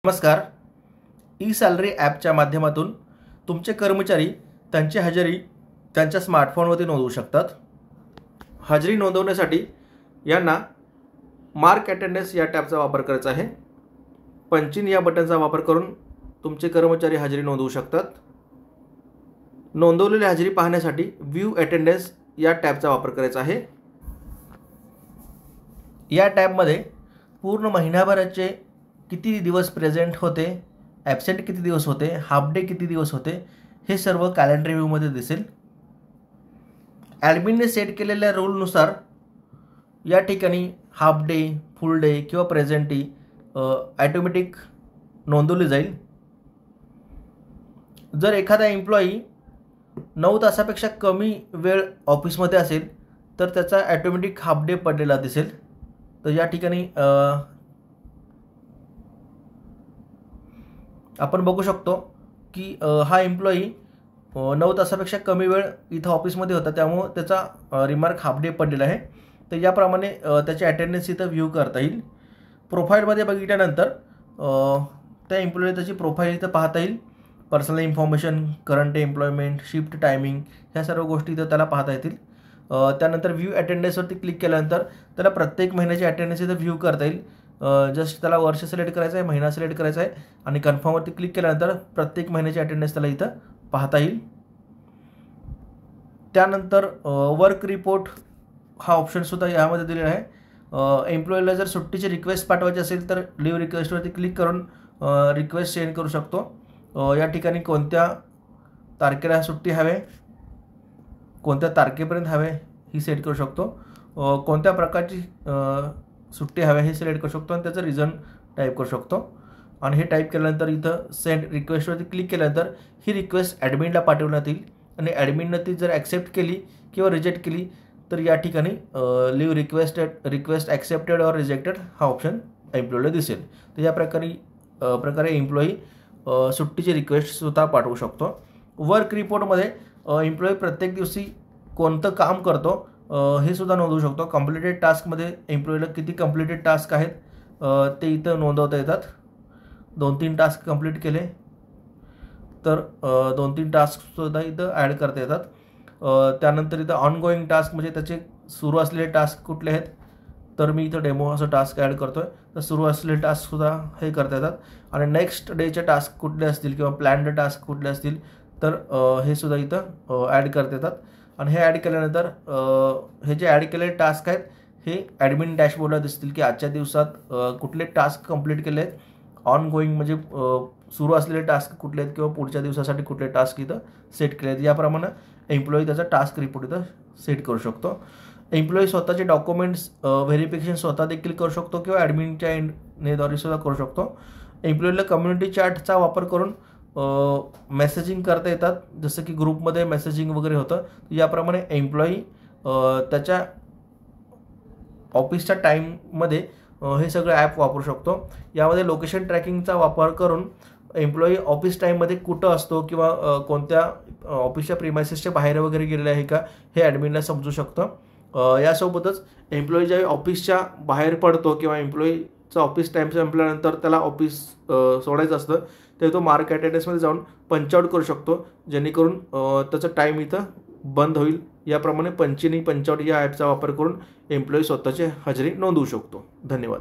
नमस्कार. E salary ॲपच्या माध्यमातून तुमचे कर्मचारी त्यांची हजेरी त्यांच्या स्मार्टफोनवरती नोंदवू शकतात. हजेरी नोंदवण्यासाठी यांना मार्क अटेंडन्स या टॅबचा वापर करायचा आहे. पंचिंग या बटनचा वापर करून तुमचे कर्मचारी हजेरी नोंदवू शकतात. नोंदवलेली हजेरी पाहण्यासाठी व्ह्यू अटेंडन्स या टॅबचा वापर करायचा आहे. या टॅबमध्ये पूर्ण महिन्याभराचे किती दिवस प्रेझेंट होते, ॲब्सेंट किती दिवस होते, हाफ डे किती दिवस होते, हे सर्व कॅलेंडर व्ह्यूमध्ये दिसेल. ॲडमिनने सेट केलेल्या रूलनुसार या ठिकाणी हाफ डे, फुल डे किंवा प्रेझेंट डे ॲटोमॅटिक नोंदवली जाईल. जर एखादा एम्प्लॉई 9 तासापेक्षा कमी वेळ ऑफिसमध्ये असेल तर त्याचा ॲटोमॅटिक हाफ डे पडलेला दिसेल. तर या ठिकाणी आपण बघू शकतो की हा एम्प्लॉई 9 तासापेक्षा कमी वेळ इथं ऑफिसमध्ये होता, त्यामुळं त्याचा रिमार्क हाफ डे पडलेला आहे. तर याप्रमाणे त्याची अटेंडन्स इथं व्ह्यू करता येईल. प्रोफाईलमध्ये बघितल्यानंतर त्या एम्प्लॉई त्याची प्रोफाईल इथं पाहता येईल. Personal information, current employment, shift timing ह्या सर्व गोष्टी इथं त्याला पाहता येतील. त्यानंतर व्ह्यू अटेंडन्सवरती क्लिक केल्यानंतर त्याला प्रत्येक महिन्याची अटेंडन्स इथं व्ह्यू करता येईल. जस्ट त्याला वर्ष सिलेक्ट करायचं आहे, महिना सिलेक्ट करायचा आहे आणि कन्फर्मवरती क्लिक केल्यानंतर प्रत्येक महिन्याची अटेंडन्स त्याला इथं पाहता येईल. त्यानंतर वर्क रिपोर्ट हा ऑप्शनसुद्धा यामध्ये दिलेला आहे. एम्प्लॉईला जर सुट्टीची रिक्वेस्ट पाठवायची असेल तर लिव्ह रिक्वेस्टवरती क्लिक करून रिक्वेस्ट सेंड करू शकतो. या ठिकाणी कोणत्या तारखेला सुट्टी हवे, कोणत्या तारखेपर्यंत हवे ही सेट करू शकतो. कोणत्या प्रकारची सुट्टी हवे हे सिलेक्ट करू शकतो आणि त्याचं रिझन टाईप करू शकतो. आणि हे टाईप केल्यानंतर इथं सेंड रिक्वेस्टवरती क्लिक केल्यानंतर ही रिक्वेस्ट ॲडमिनला पाठवण्यात येईल आणि ॲडमिननं ती जर ॲक्सेप्ट केली किंवा रिजेक्ट केली तर या ठिकाणी leave request accepted or rejected हा ऑप्शन एम्प्लॉईला दिसेल. तर या प्रकारे एम्प्लॉई सुट्टीची रिक्वेस्टसुद्धा पाठवू शकतो. वर्क रिपोर्टमध्ये एम्प्लॉई प्रत्येक दिवशी कोणतं काम करतो हे सुद्धा नोंदवू शकतो. कंप्लिटेड टास्कमध्ये एम्प्लॉईला किती कंप्लिटेड टास्क आहेत ते इथं नोंदवता येतात. 2-3 टास्क कंप्लीट केले तर 2-3 टास्कसुद्धा इथं ॲड करता येतात. त्यानंतर इथं ऑनगोईंग टास्क म्हणजे त्याचे सुरू असलेले टास्क कुठले आहेत, तर मी इथं डेमो असं टास्क ॲड करतो आहे. तर सुरू असलेले टास्कसुद्धा हे करता येतात. आणि नेक्स्ट डेचे टास्क कुठले असतील किंवा प्लॅन्ड टास्क कुठले असतील तर हे सुद्धा इथं ॲड करता येतात. आणि हे ॲड केल्यानंतर हे जे ॲड केलेले टास्क आहेत हे ॲडमिन डॅशबोर्डला दिसतील की आजच्या दिवसात कुठले टास्क कंप्लीट केले आहेत. ऑन गोईंग म्हणजे सुरू असलेले टास्क कुठले आहेत किंवा पुढच्या दिवसासाठी कुठले टास्क इथं सेट केले आहेत. याप्रमाणे एम्प्लॉई त्याचा टास्क रिपोर्ट इथं सेट करू शकतो. एम्प्लॉई स्वतःचे डॉक्युमेंट्स व्हेरिफिकेशन स्वतः देखील करू शकतो किंवा ॲडमिनच्या एंडद्वारे सुद्धा करू शकतो. एम्प्लॉईला कम्युनिटी चॅटचा वापर करून मेसेजिंग करता येतात, जसं की ग्रुपमध्ये मेसेजिंग वगैरे होतं. याप्रमाणे एम्प्लॉई त्याच्या ऑफिसच्या टाईममध्ये हे सगळं ॲप वापरू शकतो. यामध्ये लोकेशन ट्रॅकिंगचा वापर करून एम्प्लॉई ऑफिस टाईममध्ये कुठं असतो किंवा कोणत्या ऑफिसच्या प्रिमायसेसच्या बाहेर वगैरे गेलेलं आहे का हे ॲडमिनला समजू शकतं. यासोबतच एम्प्लॉई ज्यावेळी ऑफिसच्या बाहेर पडतो किंवा एम्प्लॉईचं ऑफिस टाईम संपल्यानंतर त्याला ऑफिस सोडायचं असतं ते तो मार्क अटेंडन्समध्ये जाऊन पंचआउट करू शकतो, जेणेकरून त्याचा टाईम इथं बंद होईल. याप्रमाणे पंचआउट या ॲपचा वापर करून एम्प्लॉई स्वतःची हजेरी नोंदवू शकतो. धन्यवाद.